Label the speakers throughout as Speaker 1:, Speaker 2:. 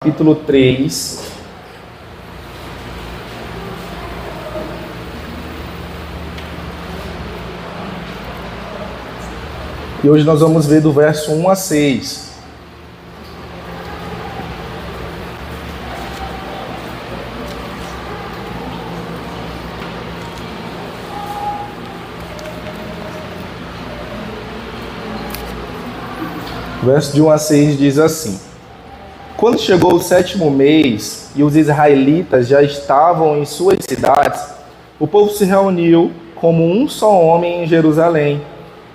Speaker 1: Capítulo 3. E hoje nós vamos ver do verso 1 a 6. O verso de 1 a 6 diz assim: Quando chegou o 7º mês e os israelitas já estavam em suas cidades, o povo se reuniu como um só homem em Jerusalém.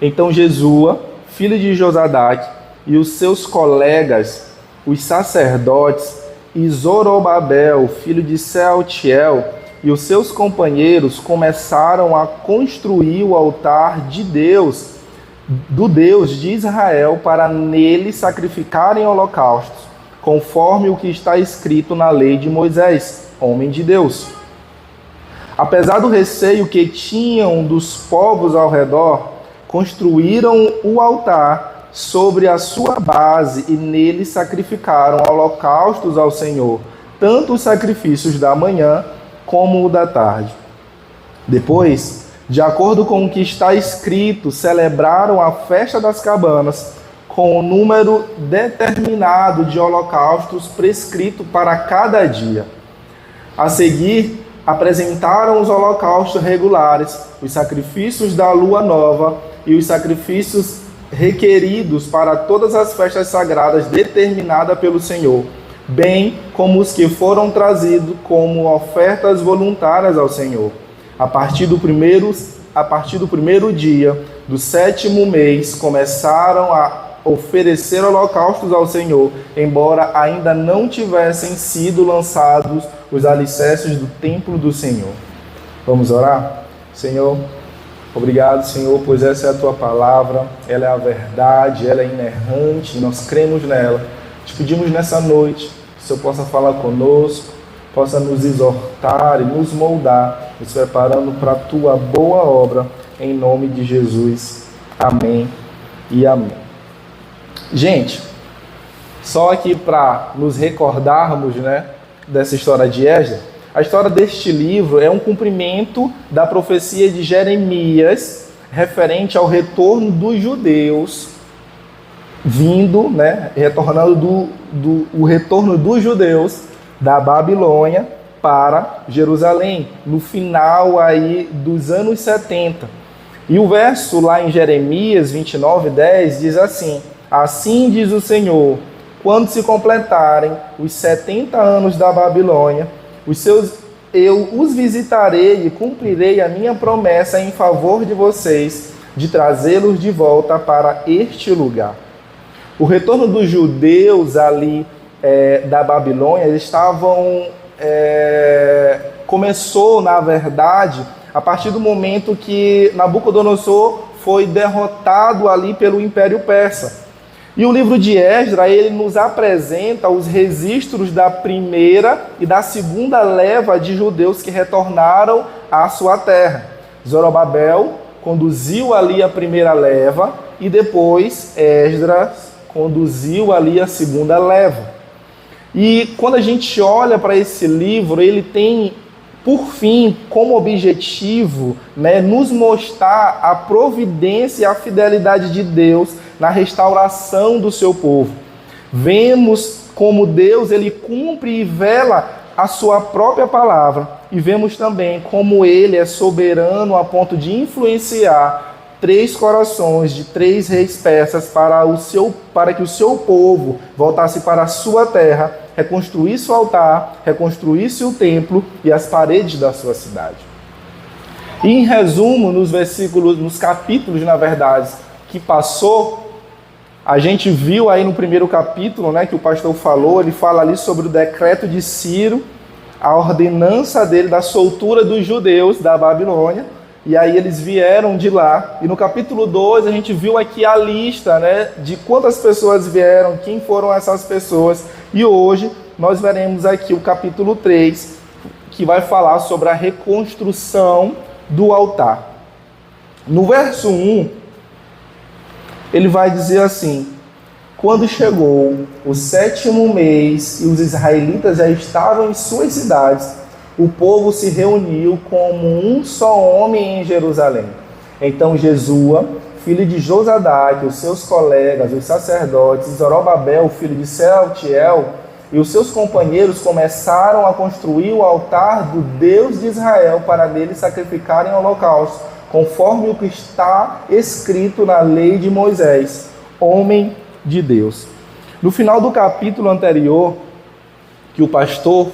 Speaker 1: Então Jesua, filho de Josadaque, e os seus colegas, os sacerdotes, e Zorobabel, filho de Sealtiel, e os seus companheiros começaram a construir o altar de Deus, do Deus de Israel, para nele sacrificarem holocaustos, conforme o que está escrito na lei de Moisés, homem de Deus. Apesar do receio que tinham dos povos ao redor, construíram o altar sobre a sua base e nele sacrificaram holocaustos ao Senhor, tanto os sacrifícios da manhã como o da tarde. Depois, de acordo com o que está escrito, celebraram a festa das cabanas, com o número determinado de holocaustos prescrito para cada dia. A seguir, apresentaram os holocaustos regulares, os sacrifícios da lua nova e os sacrifícios requeridos para todas as festas sagradas determinadas pelo Senhor, bem como os que foram trazidos como ofertas voluntárias ao Senhor. A partir do primeiro dia do 7º mês, começaram a oferecer holocaustos ao Senhor, embora ainda não tivessem sido lançados os alicerces do templo do Senhor. Vamos orar? Senhor, obrigado, Senhor, pois essa é a Tua palavra, ela é a verdade, ela é inerrante, nós cremos nela. Te pedimos nessa noite que o Senhor possa falar conosco, possa nos exortar e nos moldar, nos preparando para a Tua boa obra, em nome de Jesus. Amém e amém. Gente, só aqui para nos recordarmos, dessa história de Esdras, a história deste livro é um cumprimento da profecia de Jeremias referente ao retorno dos judeus, retornando o retorno dos judeus da Babilônia para Jerusalém, no final aí dos anos 70. E o verso lá em Jeremias 29:10 diz assim: Assim diz o Senhor, quando se completarem os 70 anos da Babilônia, eu os visitarei e cumprirei a minha promessa em favor de vocês, de trazê-los de volta para este lugar. O retorno dos judeus ali da Babilônia, eles começou, na verdade, a partir do momento que Nabucodonosor foi derrotado ali pelo Império Persa. E o livro de Esdras, ele nos apresenta os registros da primeira e da segunda leva de judeus que retornaram à sua terra. Zorobabel conduziu ali a primeira leva e depois Esdras conduziu ali a segunda leva. E quando a gente olha para esse livro, ele tem, por fim, como objetivo, nos mostrar a providência e a fidelidade de Deus na restauração do seu povo. Vemos como Deus ele cumpre e vela a sua própria palavra, e vemos também como ele é soberano a ponto de influenciar 3 corações de 3 reis persas para que o seu povo voltasse para a sua terra, reconstruísse o altar, reconstruísse o templo e as paredes da sua cidade. E em resumo, nos capítulos, na verdade, que passou, a gente viu aí no primeiro capítulo, que o pastor falou, ele fala ali sobre o decreto de Ciro, a ordenança dele da soltura dos judeus da Babilônia, e aí eles vieram de lá. E no capítulo 2 a gente viu aqui a lista, de quantas pessoas vieram, quem foram essas pessoas. E hoje nós veremos aqui o capítulo 3, que vai falar sobre a reconstrução do altar. No verso 1, ele vai dizer assim: Quando chegou o 7º mês e os israelitas já estavam em suas cidades, o povo se reuniu como um só homem em Jerusalém. Então Jesua, filho de Josadaque, os seus colegas, os sacerdotes, Zorobabel, filho de Sealtiel, e os seus companheiros começaram a construir o altar do Deus de Israel para nele sacrificarem holocaustos, conforme o que está escrito na lei de Moisés, homem de Deus. No final do capítulo anterior, que o pastor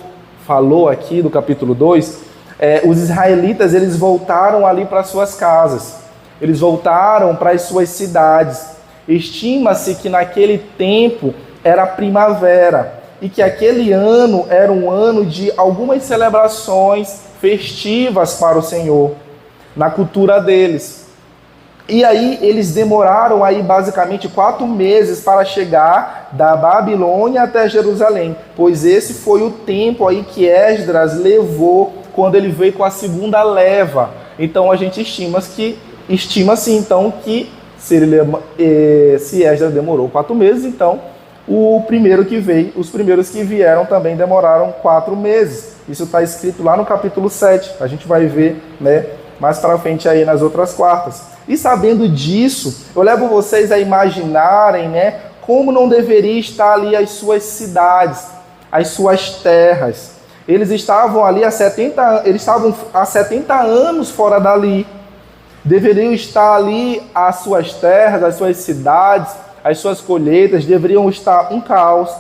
Speaker 1: falou aqui, do capítulo 2, os israelitas eles voltaram ali para suas casas, eles voltaram para as suas cidades. Estima-se que naquele tempo era primavera e que aquele ano era um ano de algumas celebrações festivas para o Senhor, na cultura deles. E aí eles demoraram aí basicamente 4 meses para chegar da Babilônia até Jerusalém, pois esse foi o tempo aí que Esdras levou quando ele veio com a segunda leva. Então a gente estima-se então que se Esdras demorou 4 meses, então os primeiros que vieram também demoraram 4 meses. Isso está escrito lá no capítulo 7, a gente vai ver, né, mais para frente aí nas outras quartas. E sabendo disso, eu levo vocês a imaginarem, né, como não deveria estar ali as suas cidades, as suas terras. Eles estavam ali há 70 anos fora dali. Deveriam estar ali as suas terras, as suas cidades, as suas colheitas, deveriam estar um caos,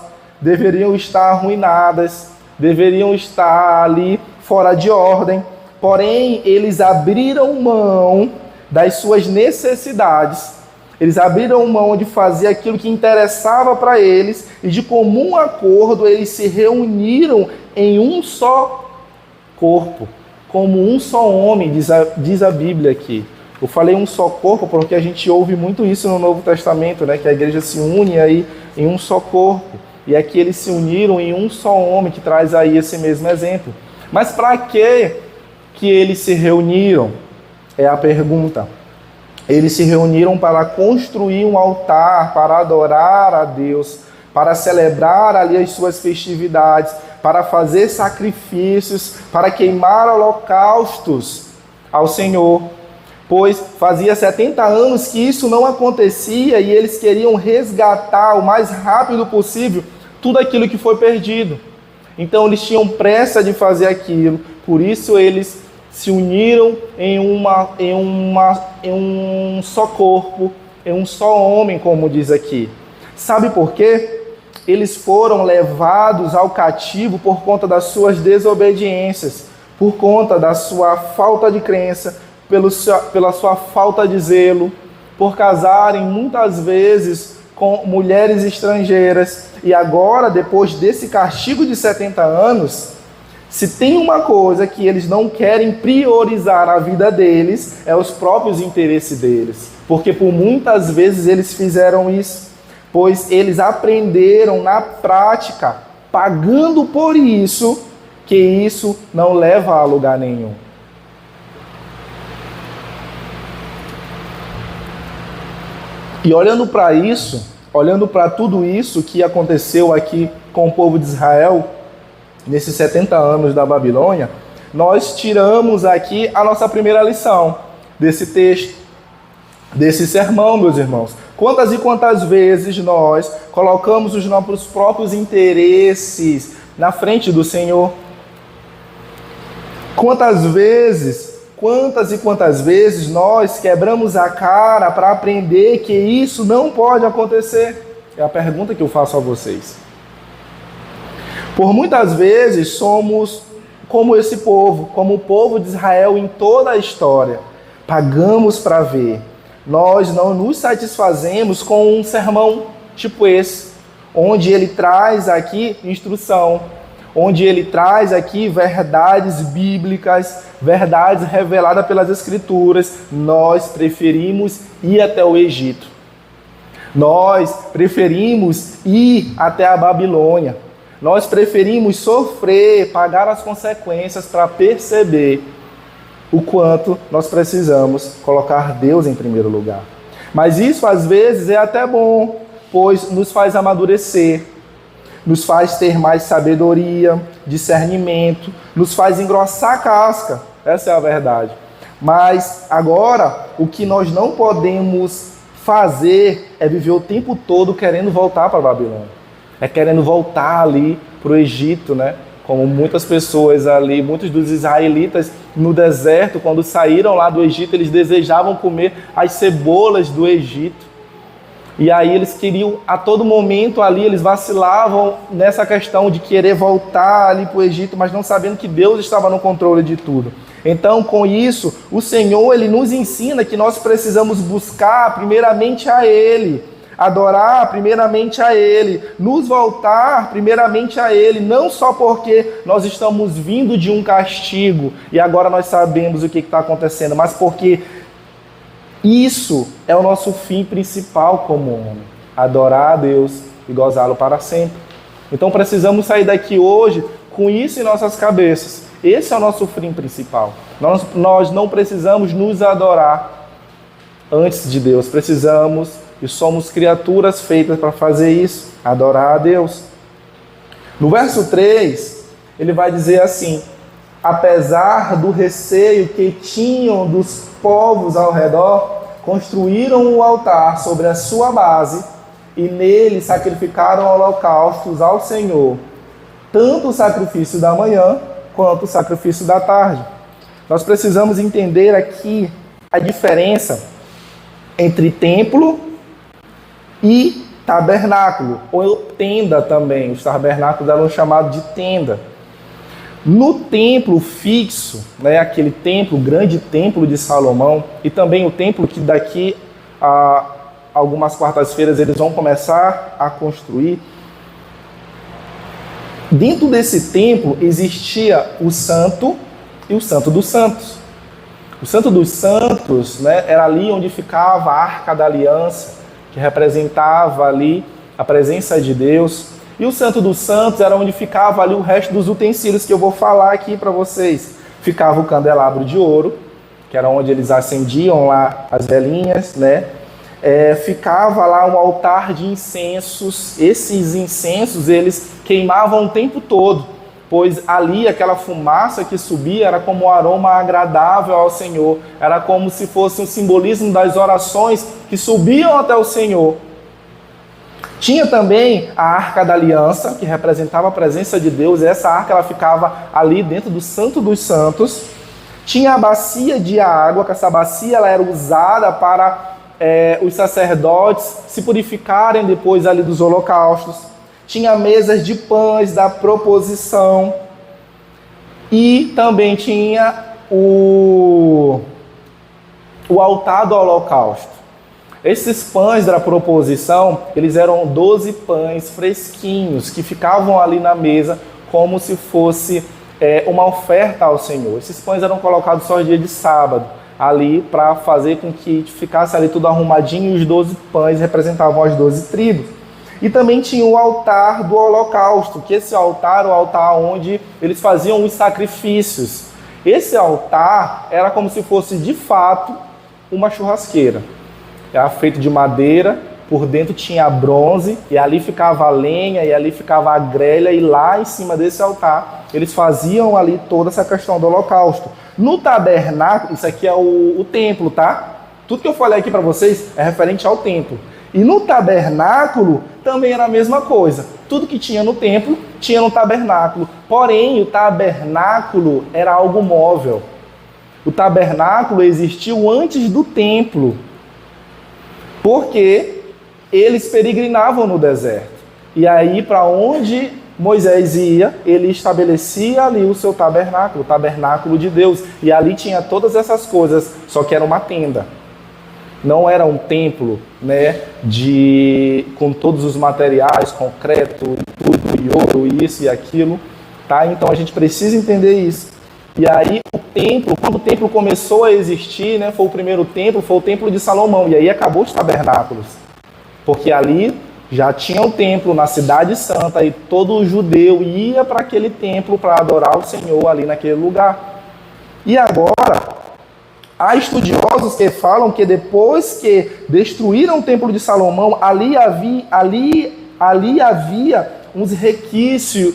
Speaker 1: deveriam estar arruinadas, deveriam estar ali fora de ordem. Porém, eles abriram mão das suas necessidades, eles abriram mão de fazer aquilo que interessava para eles, e de comum acordo eles se reuniram em um só corpo, como um só homem, diz a Bíblia aqui. Eu falei um só corpo porque a gente ouve muito isso no Novo Testamento, né? Que a igreja se une aí em um só corpo. E aqui eles se uniram em um só homem, que traz aí esse mesmo exemplo. Mas para que eles se reuniram? É a pergunta. Eles se reuniram para construir um altar, para adorar a Deus, para celebrar ali as suas festividades, para fazer sacrifícios, para queimar holocaustos ao Senhor. Pois fazia 70 anos que isso não acontecia e eles queriam resgatar o mais rápido possível tudo aquilo que foi perdido. Então eles tinham pressa de fazer aquilo, por isso eles se uniram em um só corpo, em um só homem, como diz aqui. Sabe por quê? Eles foram levados ao cativo por conta das suas desobediências, por conta da sua falta de crença, pela sua falta de zelo, por casarem muitas vezes com mulheres estrangeiras. E agora, depois desse castigo de 70 anos, se tem uma coisa que eles não querem priorizar na vida deles, é os próprios interesses deles. Porque por muitas vezes eles fizeram isso, pois eles aprenderam na prática, pagando por isso, que isso não leva a lugar nenhum. E olhando para isso, olhando para tudo isso que aconteceu aqui com o povo de Israel, nesses 70 anos da Babilônia, nós tiramos aqui a nossa primeira lição desse texto, desse sermão, meus irmãos. Quantas e quantas vezes nós colocamos os nossos próprios interesses na frente do Senhor? Quantas e quantas vezes nós quebramos a cara para aprender que isso não pode acontecer? É a pergunta que eu faço a vocês. Por muitas vezes somos como esse povo, como o povo de Israel em toda a história. Pagamos para ver. Nós não nos satisfazemos com um sermão tipo esse, onde ele traz aqui instrução, onde ele traz aqui verdades bíblicas, verdades reveladas pelas Escrituras. Nós preferimos ir até o Egito. Nós preferimos ir até a Babilônia. Nós preferimos sofrer, pagar as consequências para perceber o quanto nós precisamos colocar Deus em primeiro lugar. Mas isso às vezes é até bom, pois nos faz amadurecer, nos faz ter mais sabedoria, discernimento, nos faz engrossar a casca. Essa é a verdade. Mas agora, o que nós não podemos fazer é viver o tempo todo querendo voltar para a Babilônia. É querendo voltar ali para o Egito, né? Como muitas pessoas ali, muitos dos israelitas no deserto, quando saíram lá do Egito, eles desejavam comer as cebolas do Egito. E aí eles queriam, a todo momento ali, eles vacilavam nessa questão de querer voltar ali para o Egito, mas não sabendo que Deus estava no controle de tudo. Então, com isso, o Senhor, Ele nos ensina que nós precisamos buscar primeiramente a Ele, adorar primeiramente a Ele, nos voltar primeiramente a Ele, não só porque nós estamos vindo de um castigo e agora nós sabemos o que está acontecendo, mas porque isso é o nosso fim principal como homem, adorar a Deus e gozá-lo para sempre. Então precisamos sair daqui hoje com isso em nossas cabeças. Esse é o nosso fim principal. Nós não precisamos nos adorar antes de Deus. Precisamos e somos criaturas feitas para fazer isso, adorar a Deus. No verso 3, ele vai dizer assim: apesar do receio que tinham dos povos ao redor, construíram um altar sobre a sua base e nele sacrificaram holocaustos ao Senhor, tanto o sacrifício da manhã quanto o sacrifício da tarde. Nós precisamos entender aqui a diferença entre templo e tabernáculo, ou tenda também. Os tabernáculos eram chamados de tenda. No templo fixo, né, aquele templo, o grande templo de Salomão, e também o templo que daqui a algumas quartas-feiras eles vão começar a construir, dentro desse templo existia o santo e o santo dos santos. O santo dos santos, né, era ali onde ficava a Arca da Aliança, que representava ali a presença de Deus. E o Santo dos Santos era onde ficava ali o resto dos utensílios que eu vou falar aqui para vocês. Ficava o candelabro de ouro, que era onde eles acendiam lá as velinhas, né? Ficava lá um altar de incensos. Esses incensos eles queimavam o tempo todo, pois ali aquela fumaça que subia era como um aroma agradável ao Senhor. Era como se fosse um simbolismo das orações que subiam até o Senhor. Tinha também a Arca da Aliança, que representava a presença de Deus. Essa arca ela ficava ali dentro do Santo dos Santos. Tinha a bacia de água, que essa bacia ela era usada para os sacerdotes se purificarem depois ali dos holocaustos. Tinha mesas de pães da proposição. E também tinha o altar do holocausto. Esses pães da proposição, eles eram 12 pães fresquinhos que ficavam ali na mesa como se fosse uma oferta ao Senhor. Esses pães eram colocados só dia de sábado, ali para fazer com que ficasse ali tudo arrumadinho, e os 12 pães representavam as 12 tribos. E também tinha o altar do holocausto, que esse altar era o altar onde eles faziam os sacrifícios. Esse altar era como se fosse de fato uma churrasqueira. Era feito de madeira, por dentro tinha bronze, e ali ficava a lenha, e ali ficava a grelha, e lá em cima desse altar, eles faziam ali toda essa questão do holocausto. No tabernáculo, isso aqui é o templo, tá? Tudo que eu falei aqui para vocês é referente ao templo. E no tabernáculo também era a mesma coisa. Tudo que tinha no templo, tinha no tabernáculo. Porém, o tabernáculo era algo móvel. O tabernáculo existiu antes do templo, porque eles peregrinavam no deserto. E aí, para onde Moisés ia, ele estabelecia ali o seu tabernáculo, o tabernáculo de Deus. E ali tinha todas essas coisas, só que era uma tenda. Não era um templo, né, com todos os materiais, concreto, tudo, e ouro, isso e aquilo. Tá? Então a gente precisa entender isso. E aí o templo, quando o templo começou a existir, né, foi o primeiro templo, foi o templo de Salomão. E aí acabou os tabernáculos. Porque ali já tinha o templo na Cidade Santa e todo judeu ia para aquele templo para adorar o Senhor ali naquele lugar. E agora, Há estudiosos que falam que depois que destruíram o Templo de Salomão, ali havia uns resquícios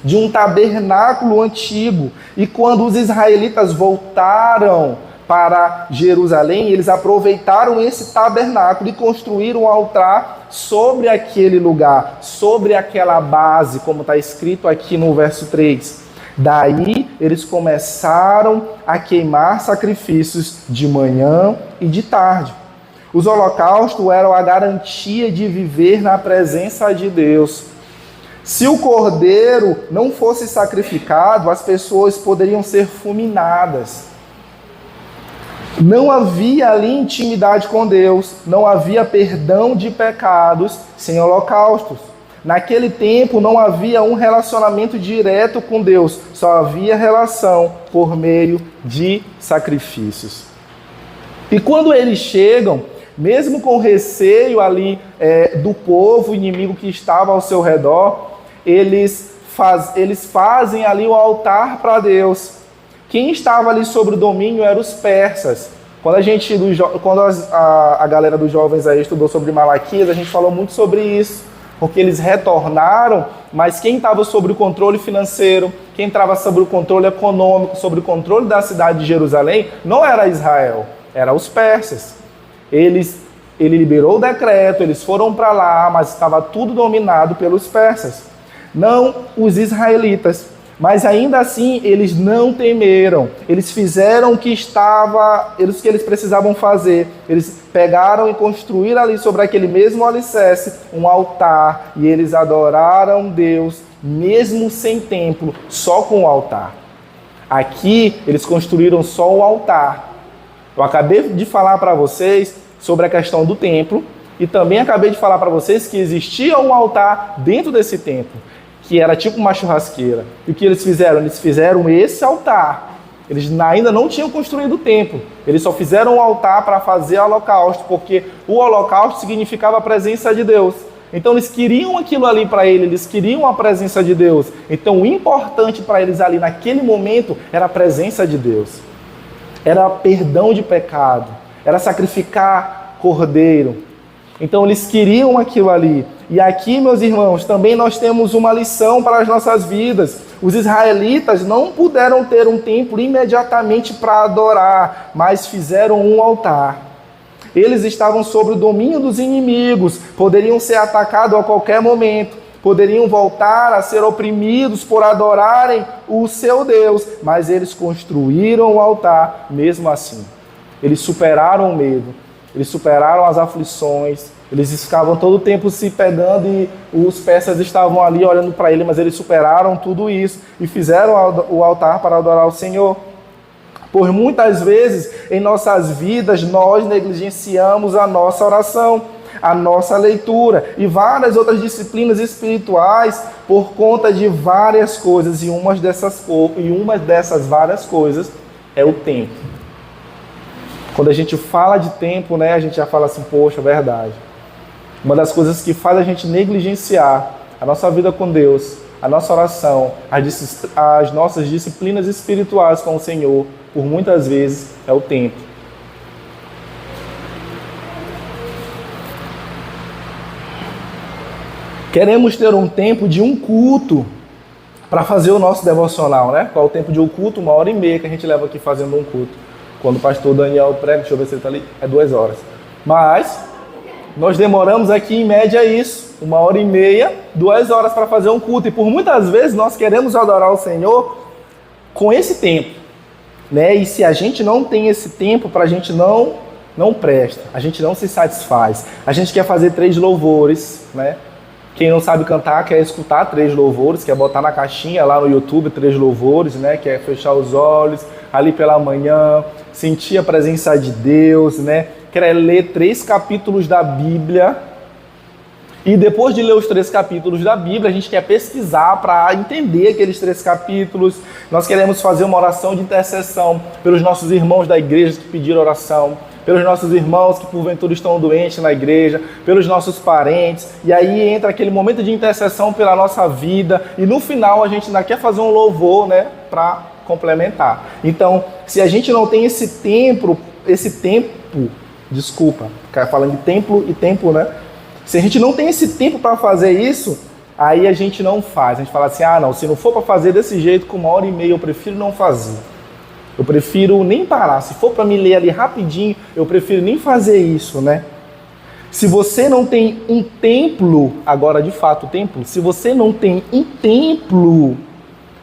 Speaker 1: de um tabernáculo antigo. E quando os israelitas voltaram para Jerusalém, eles aproveitaram esse tabernáculo e construíram um altar sobre aquele lugar, sobre aquela base, como está escrito aqui no verso 3. Daí eles começaram a queimar sacrifícios de manhã e de tarde. Os holocaustos eram a garantia de viver na presença de Deus. Se o cordeiro não fosse sacrificado, as pessoas poderiam ser fulminadas. Não havia ali intimidade com Deus, não havia perdão de pecados sem holocaustos. Naquele tempo não havia um relacionamento direto com Deus, só havia relação por meio de sacrifícios. E quando eles chegam, mesmo com receio ali do povo inimigo que estava ao seu redor, eles fazem ali o altar para Deus. Quem estava ali sobre o domínio eram os persas. Quando a galera dos jovens aí estudou sobre Malaquias, a gente falou muito sobre isso. Porque eles retornaram, mas quem estava sobre o controle financeiro, quem estava sobre o controle econômico, sobre o controle da cidade de Jerusalém, não era Israel, eram os persas. Ele liberou o decreto, eles foram para lá, mas estava tudo dominado pelos persas. Não os israelitas. Mas ainda assim, eles não temeram. Eles fizeram o que eles precisavam fazer. Eles pegaram e construíram ali sobre aquele mesmo alicerce um altar. E eles adoraram Deus, mesmo sem templo, só com o altar. Aqui, eles construíram só o altar. Eu acabei de falar para vocês sobre a questão do templo. E também acabei de falar para vocês que existia um altar dentro desse templo, que era tipo uma churrasqueira. E o que eles fizeram? Eles fizeram esse altar. Eles ainda não tinham construído o templo. Eles só fizeram um altar para fazer holocausto, porque o holocausto significava a presença de Deus. Então eles queriam aquilo ali para eles queriam a presença de Deus. Então o importante para eles ali naquele momento era a presença de Deus. Era perdão de pecado. Era sacrificar cordeiro. Então eles queriam aquilo ali. E aqui, meus irmãos, também nós temos uma lição para as nossas vidas. Os israelitas não puderam ter um templo imediatamente para adorar, mas fizeram um altar. Eles estavam sob o domínio dos inimigos, poderiam ser atacados a qualquer momento, poderiam voltar a ser oprimidos por adorarem o seu Deus, mas eles construíram o altar mesmo assim. Eles superaram o medo. Eles superaram as aflições, eles ficavam todo o tempo se pegando e os persas estavam ali olhando para ele, mas eles superaram tudo isso e fizeram o altar para adorar o Senhor. Por muitas vezes em nossas vidas nós negligenciamos a nossa oração, a nossa leitura e várias outras disciplinas espirituais por conta de várias coisas, e uma dessas várias coisas é o tempo. Quando a gente fala de tempo, né, a gente já fala assim, poxa, verdade. Uma das coisas que faz a gente negligenciar a nossa vida com Deus, a nossa oração, as nossas disciplinas espirituais com o Senhor, por muitas vezes, é o tempo. Queremos ter um tempo de um culto para fazer o nosso devocional, né? Qual é o tempo de um culto? 1h30 que a gente leva aqui fazendo um culto. Quando o pastor Daniel prega, deixa eu ver se ele está ali, é 2 horas. Mas nós demoramos aqui em média isso, 1h30, 2 horas para fazer um culto. E por muitas vezes nós queremos adorar o Senhor com esse tempo, né? E se a gente não tem esse tempo, para a gente não presta, a gente não se satisfaz. A gente quer fazer 3 louvores, né? Quem não sabe cantar quer escutar 3 louvores, quer botar na caixinha lá no YouTube 3 louvores, né? Quer fechar os olhos ali pela manhã, sentir a presença de Deus, né? Quer ler 3 capítulos da Bíblia. E depois de ler os 3 capítulos da Bíblia, a gente quer pesquisar para entender aqueles 3 capítulos. Nós queremos fazer uma oração de intercessão pelos nossos irmãos da igreja que pediram oração, pelos nossos irmãos que porventura estão doentes na igreja, pelos nossos parentes. E aí entra aquele momento de intercessão pela nossa vida. E no final a gente ainda quer fazer um louvor, né, para complementar. Então, se a gente não tem esse tempo, falando de templo e tempo, né? Se a gente não tem esse tempo para fazer isso, aí a gente não faz. A gente fala assim, não, se não for para fazer desse jeito, com 1h30, eu prefiro não fazer. Eu prefiro nem parar. Se for para me ler ali rapidinho, eu prefiro nem fazer isso, né? Se você não tem um templo, agora de fato o templo, se você não tem um templo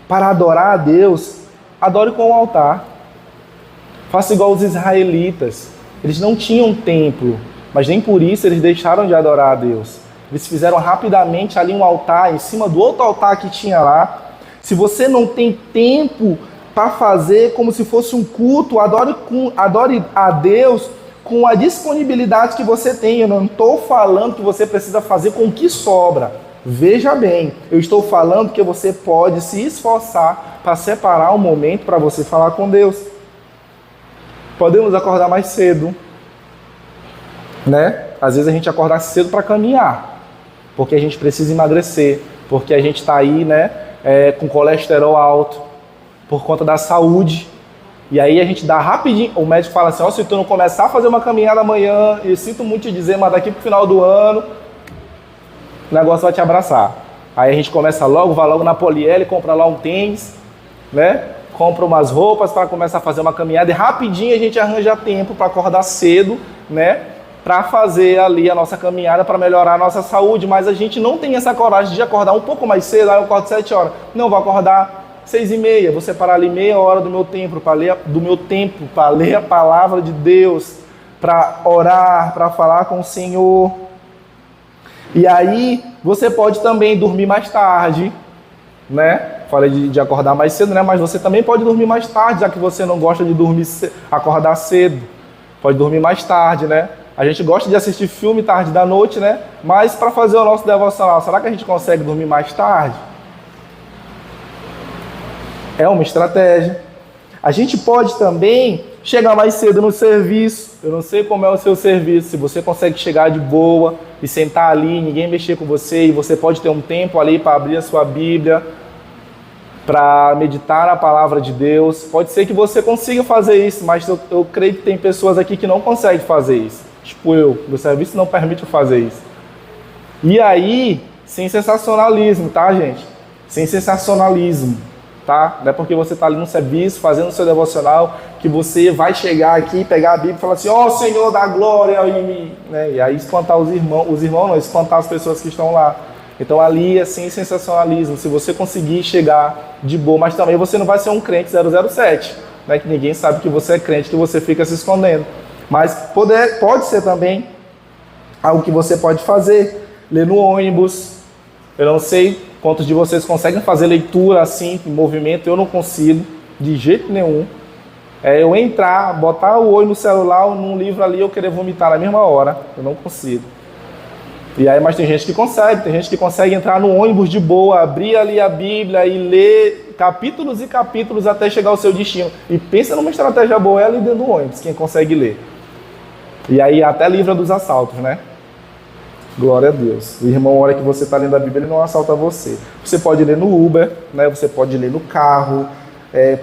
Speaker 1: para adorar a Deus, adore com o altar. Faça igual os israelitas. Eles não tinham templo, mas nem por isso eles deixaram de adorar a Deus. Eles fizeram rapidamente ali um altar em cima do outro altar que tinha lá. Se você não tem tempo para fazer como se fosse um culto, adore a Deus com a disponibilidade que você tem. Eu não estou falando que você precisa fazer com o que sobra. Veja bem, eu estou falando que você pode se esforçar para separar um momento para você falar com Deus. Podemos acordar mais cedo, né? Às vezes a gente acorda cedo para caminhar, porque a gente precisa emagrecer, porque a gente está aí, né, com colesterol alto, por conta da saúde. E aí a gente dá rapidinho, o médico fala assim, se tu não começar a fazer uma caminhada amanhã, eu sinto muito te dizer, mas daqui pro final do ano, o negócio vai te abraçar. Aí a gente começa logo, vai logo na Poliel, compra lá um tênis, né? Compra umas roupas para começar a fazer uma caminhada e rapidinho a gente arranja tempo para acordar cedo, né? Para fazer ali a nossa caminhada, para melhorar a nossa saúde, mas a gente não tem essa coragem de acordar um pouco mais cedo, aí eu acordo 7 horas. Não, vou acordar 6h30, vou separar ali meia hora do meu tempo para ler a palavra de Deus, para orar, para falar com o Senhor. E aí você pode também dormir mais tarde, né? Falei de acordar mais cedo, né? Mas você também pode dormir mais tarde, já que você não gosta de acordar cedo. Pode dormir mais tarde, né? A gente gosta de assistir filme tarde da noite, né? Mas para fazer o nosso devocional, será que a gente consegue dormir mais tarde? É uma estratégia. A gente pode também chegar mais cedo no serviço. Eu não sei como é o seu serviço, se você consegue chegar de boa e sentar ali, ninguém mexer com você, e você pode ter um tempo ali para abrir a sua Bíblia, para meditar na palavra de Deus. Pode ser que você consiga fazer isso, mas eu creio que tem pessoas aqui que não conseguem fazer isso. Tipo meu serviço não permite eu fazer isso. E aí, sem sensacionalismo, tá, gente? Sem sensacionalismo, tá? Não é porque você está ali no serviço, fazendo o seu devocional, que você vai chegar aqui, pegar a Bíblia e falar assim, Senhor da glória, né? E aí espantar espantar as pessoas que estão lá. Então ali é sem sensacionalismo, se você conseguir chegar de boa, mas também você não vai ser um crente 007, né? Que ninguém sabe que você é crente, que você fica se escondendo. Mas pode ser também algo que você pode fazer, ler no ônibus. Eu não sei quantos de vocês conseguem fazer leitura assim, em movimento, eu não consigo, de jeito nenhum. Eu entrar, botar o olho no celular ou num livro ali, eu querer vomitar na mesma hora, eu não consigo. E aí, mas tem gente que consegue entrar no ônibus de boa, abrir ali a Bíblia e ler capítulos e capítulos até chegar ao seu destino. E pensa numa estratégia boa, ali dentro do ônibus, quem consegue ler. E aí até livra dos assaltos, né? Glória a Deus. O irmão, a hora que você está lendo a Bíblia, ele não assalta você. Você pode ler no Uber, né? Você pode ler no carro,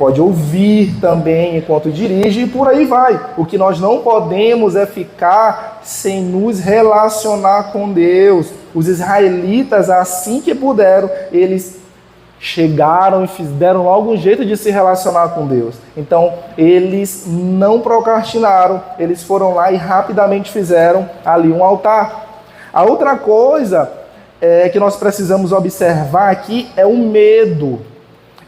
Speaker 1: pode ouvir também enquanto dirige e por aí vai. O que nós não podemos é ficar sem nos relacionar com Deus. Os israelitas, assim que puderam, eles chegaram e deram logo um jeito de se relacionar com Deus. Então, eles não procrastinaram, eles foram lá e rapidamente fizeram ali um altar. A outra coisa que nós precisamos observar aqui é o medo.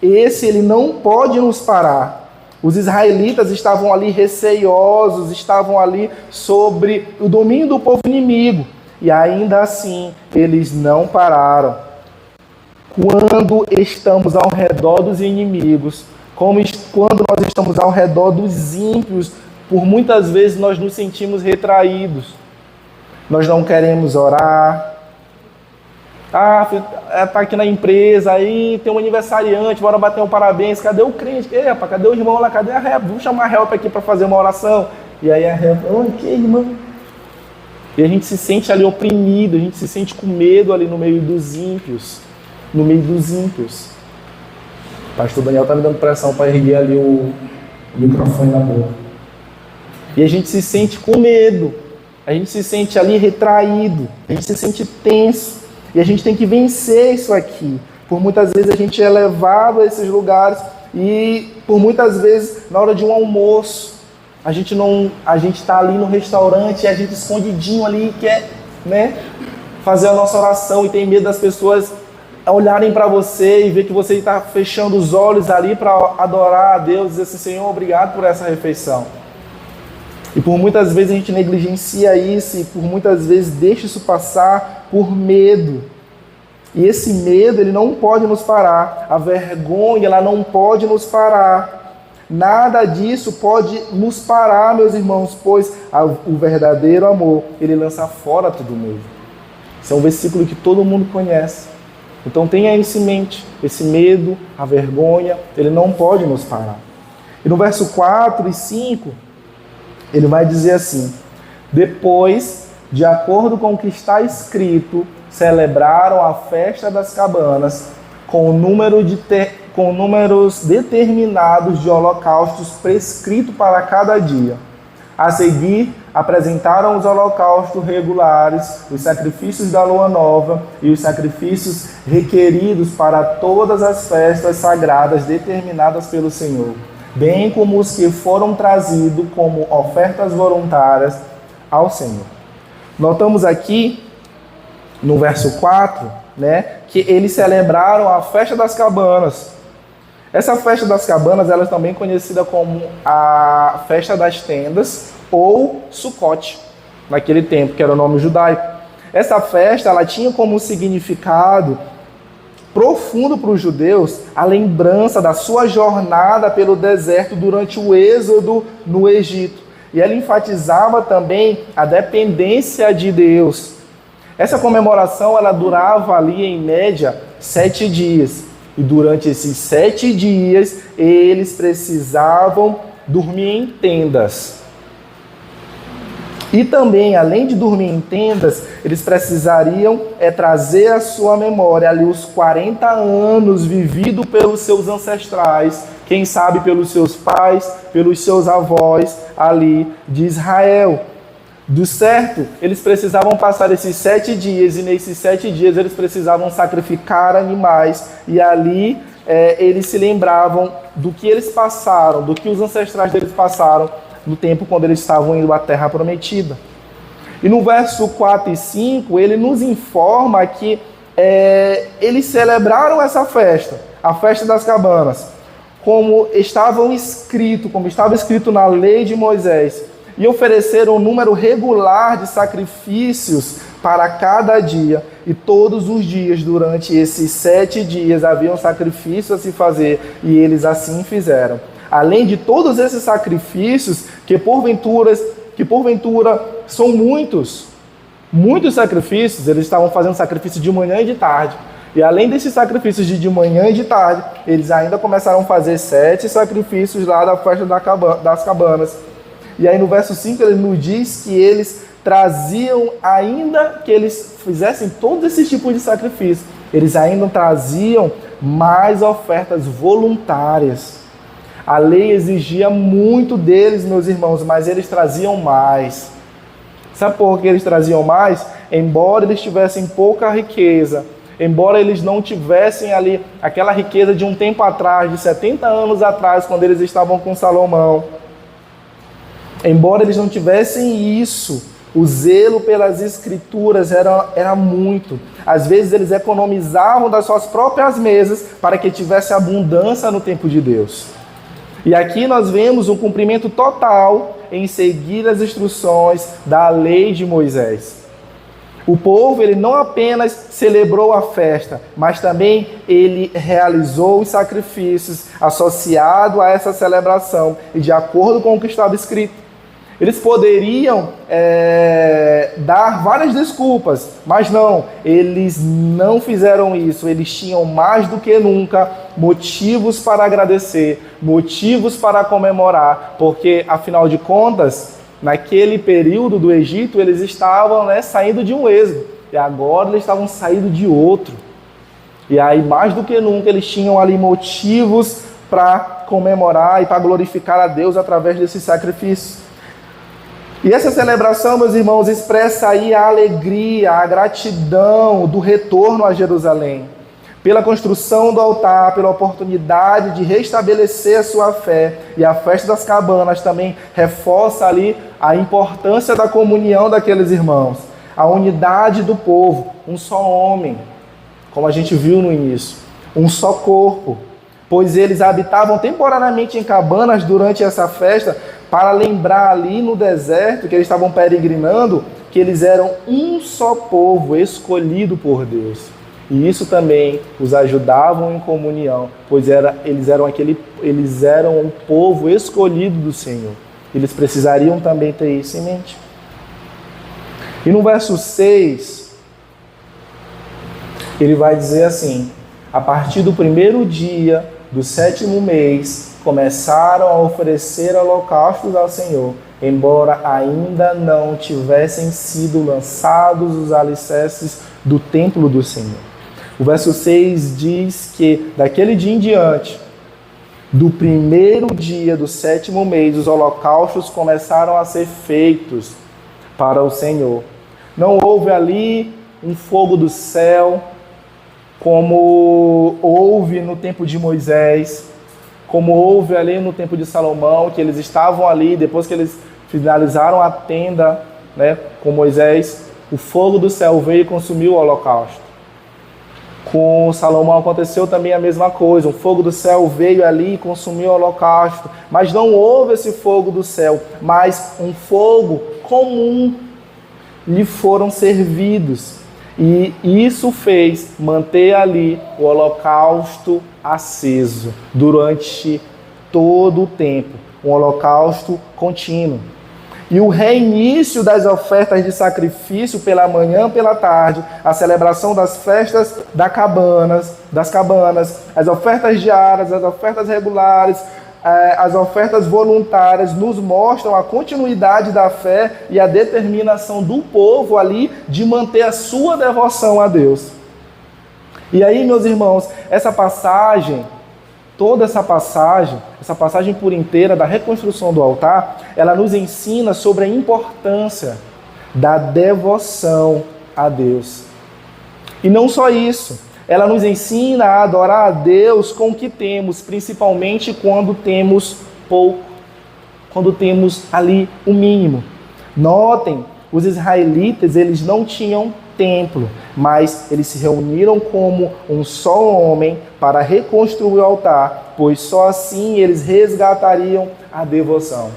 Speaker 1: Ele não pode nos parar. Os israelitas estavam ali receiosos, estavam ali sobre o domínio do povo inimigo. E ainda assim, eles não pararam. Quando estamos ao redor dos inimigos, quando nós estamos ao redor dos ímpios, por muitas vezes nós nos sentimos retraídos. Nós não queremos orar. Tá aqui na empresa, aí tem um aniversariante, bora bater um parabéns, cadê o crente? Cadê o irmão lá? Cadê a help? Vamos chamar a help aqui para fazer uma oração. E aí a help, que irmão? E a gente se sente ali oprimido, a gente se sente com medo ali no meio dos ímpios. O pastor Daniel está me dando pressão para erguer ali o microfone na boca. E a gente se sente com medo, a gente se sente ali retraído, a gente se sente tenso. E a gente tem que vencer isso aqui. Por muitas vezes a gente é levado a esses lugares e por muitas vezes na hora de um almoço, a gente está ali no restaurante e a gente escondidinho ali quer, fazer a nossa oração e tem medo das pessoas olharem para você e ver que você está fechando os olhos ali para adorar a Deus e dizer assim, Senhor, obrigado por essa refeição. E por muitas vezes a gente negligencia isso e por muitas vezes deixa isso passar por medo. E esse medo, ele não pode nos parar. A vergonha, ela não pode nos parar. Nada disso pode nos parar, meus irmãos, pois o verdadeiro amor, ele lança fora todo medo. Esse é um versículo que todo mundo conhece. Então tenha isso em mente. Esse medo, a vergonha, ele não pode nos parar. E no verso 4 e 5, ele vai dizer assim: depois, de acordo com o que está escrito, celebraram a festa das cabanas com números determinados de holocaustos prescritos para cada dia. A seguir, apresentaram os holocaustos regulares, os sacrifícios da lua nova e os sacrifícios requeridos para todas as festas sagradas determinadas pelo Senhor, bem como os que foram trazidos como ofertas voluntárias ao Senhor. Notamos aqui, no verso 4, que eles celebraram a festa das cabanas. Essa festa das cabanas, ela é também conhecida como a festa das tendas ou Sucote, naquele tempo, que era o nome judaico. Essa festa, ela tinha como significado profundo para os judeus a lembrança da sua jornada pelo deserto durante o êxodo no Egito. E ela enfatizava também a dependência de Deus. Essa comemoração, ela durava ali em média 7 dias. E durante esses 7 dias, eles precisavam dormir em tendas. E também, além de dormir em tendas, eles precisariam trazer à sua memória ali os 40 anos vividos pelos seus ancestrais, quem sabe pelos seus pais, pelos seus avós ali de Israel. Do certo, eles precisavam passar esses 7 dias, e nesses 7 dias eles precisavam sacrificar animais, e ali eles se lembravam do que eles passaram, do que os ancestrais deles passaram no tempo quando eles estavam indo à Terra Prometida. E no verso 4 e 5, ele nos informa que eles celebraram essa festa, a festa das cabanas, como estava escrito na lei de Moisés, e ofereceram um número regular de sacrifícios para cada dia. E todos os dias, durante esses 7 dias, haviam sacrifícios a se fazer, e eles assim fizeram. Além de todos esses sacrifícios, que porventura são muitos sacrifícios, eles estavam fazendo sacrifício de manhã e de tarde. E além desses sacrifícios de manhã e de tarde, eles ainda começaram a fazer 7 sacrifícios lá da festa das cabanas. E aí no verso 5 ele nos diz que eles traziam, ainda que eles fizessem todos esses tipos de sacrifício, eles ainda traziam mais ofertas voluntárias. A lei exigia muito deles, meus irmãos, mas eles traziam mais. Sabe por que eles traziam mais? Embora eles tivessem pouca riqueza, embora eles não tivessem ali aquela riqueza de um tempo atrás, de 70 anos atrás, quando eles estavam com Salomão, embora eles não tivessem isso, o zelo pelas escrituras era muito. Às vezes eles economizavam das suas próprias mesas para que tivesse abundância no tempo de Deus. E aqui nós vemos um cumprimento total em seguir as instruções da lei de Moisés. O povo, ele não apenas celebrou a festa, mas também ele realizou os sacrifícios associados a essa celebração e de acordo com o que estava escrito. Eles poderiam dar várias desculpas, mas não, eles não fizeram isso. Eles tinham mais do que nunca motivos para agradecer, motivos para comemorar, porque afinal de contas, naquele período do Egito, eles estavam saindo de um êxodo, e agora eles estavam saindo de outro. E aí, mais do que nunca, eles tinham ali motivos para comemorar e para glorificar a Deus através desse sacrifício. E essa celebração, meus irmãos, expressa aí a alegria, a gratidão do retorno a Jerusalém, pela construção do altar, pela oportunidade de restabelecer a sua fé. E a festa das cabanas também reforça ali a importância da comunhão daqueles irmãos, a unidade do povo, um só homem, como a gente viu no início, um só corpo, pois eles habitavam temporariamente em cabanas durante essa festa, para lembrar ali no deserto que eles estavam peregrinando, que eles eram um só povo escolhido por Deus. E isso também os ajudavam em comunhão, pois eles eram o povo escolhido do Senhor. Eles precisariam também ter isso em mente. E no verso 6, ele vai dizer assim: a partir do primeiro dia do 7º mês, começaram a oferecer holocaustos ao Senhor, embora ainda não tivessem sido lançados os alicerces do templo do Senhor. O verso 6 diz que daquele dia em diante, do primeiro dia do 7º mês, os holocaustos começaram a ser feitos para o Senhor. Não houve ali um fogo do céu, como houve no tempo de Moisés, como houve ali no tempo de Salomão, que eles estavam ali, depois que eles finalizaram a tenda, né, com Moisés, o fogo do céu veio e consumiu o holocausto. Com Salomão aconteceu também a mesma coisa, o fogo do céu veio ali e consumiu o holocausto, mas não houve esse fogo do céu, mas um fogo comum lhe foram servidos. E isso fez manter ali o holocausto aceso durante todo o tempo, um holocausto contínuo. E o reinício das ofertas de sacrifício pela manhã, pela tarde, a celebração das festas das cabanas, as ofertas diárias, as ofertas regulares, as ofertas voluntárias nos mostram a continuidade da fé e a determinação do povo ali de manter a sua devoção a Deus. E aí, meus irmãos, essa passagem, toda essa passagem por inteira da reconstrução do altar, ela nos ensina sobre a importância da devoção a Deus. E não só isso, ela nos ensina a adorar a Deus com o que temos, principalmente quando temos pouco, quando temos ali o mínimo. Notem, os israelitas, eles não tinham templo, mas eles se reuniram como um só homem para reconstruir o altar, pois só assim eles resgatariam a devoção.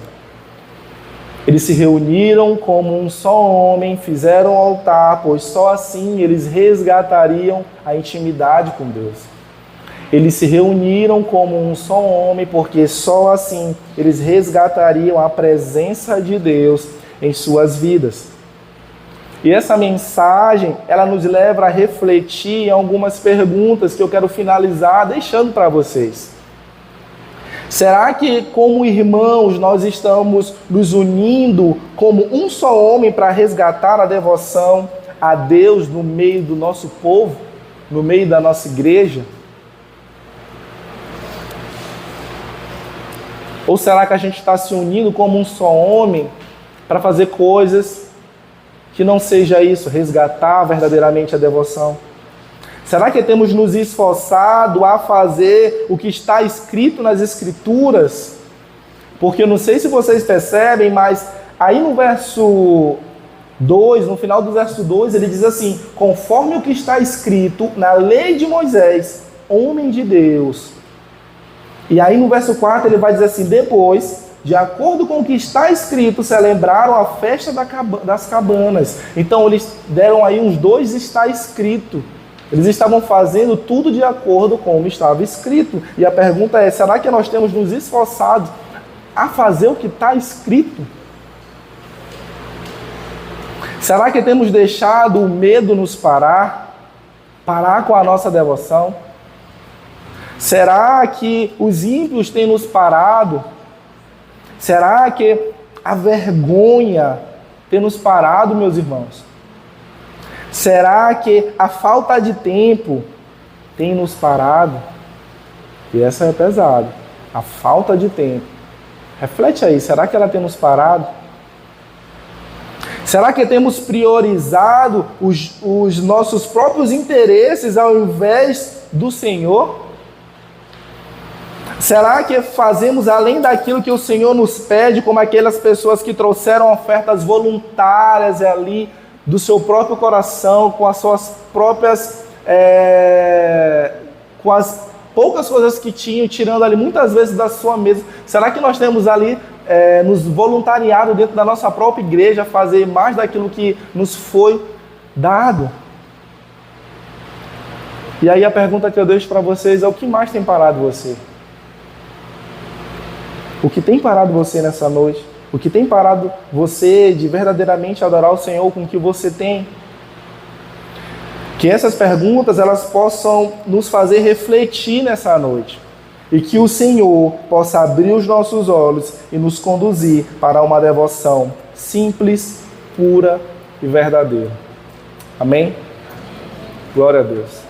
Speaker 1: Eles se reuniram como um só homem, fizeram o altar, pois só assim eles resgatariam a intimidade com Deus. Eles se reuniram como um só homem, porque só assim eles resgatariam a presença de Deus em suas vidas. E essa mensagem, ela nos leva a refletir em algumas perguntas que eu quero finalizar deixando para vocês. Será que, como irmãos, nós estamos nos unindo como um só homem para resgatar a devoção a Deus no meio do nosso povo, no meio da nossa igreja? Ou será que a gente está se unindo como um só homem para fazer coisas que não seja isso, resgatar verdadeiramente a devoção? Será que temos nos esforçado a fazer o que está escrito nas Escrituras? Porque eu não sei se vocês percebem, mas aí no verso 2, no final do verso 2, ele diz assim: conforme o que está escrito na lei de Moisés, homem de Deus. E aí no verso 4 ele vai dizer assim: depois, de acordo com o que está escrito, celebraram a festa das cabanas. Então eles deram aí uns 2 está escrito. Eles estavam fazendo tudo de acordo com como estava escrito. E a pergunta é: será que nós temos nos esforçado a fazer o que está escrito? Será que temos deixado o medo nos parar com a nossa devoção? Será que os ímpios têm nos parado? Será que a vergonha tem nos parado, meus irmãos? Será que a falta de tempo tem nos parado? E essa é pesada. A falta de tempo. Reflete aí, será que ela tem nos parado? Será que temos priorizado os nossos próprios interesses ao invés do Senhor? Será que fazemos além daquilo que o Senhor nos pede, como aquelas pessoas que trouxeram ofertas voluntárias ali do seu próprio coração, com as suas próprias, com as poucas coisas que tinham, tirando ali muitas vezes da sua mesa? Será que nós temos ali nos voluntariado dentro da nossa própria igreja, fazer mais daquilo que nos foi dado? E aí a pergunta que eu deixo para vocês é: o que mais tem parado você? O que tem parado você nessa noite? O que tem parado você de verdadeiramente adorar o Senhor com o que você tem? Que essas perguntas elas possam nos fazer refletir nessa noite. E que o Senhor possa abrir os nossos olhos e nos conduzir para uma devoção simples, pura e verdadeira. Amém? Glória a Deus.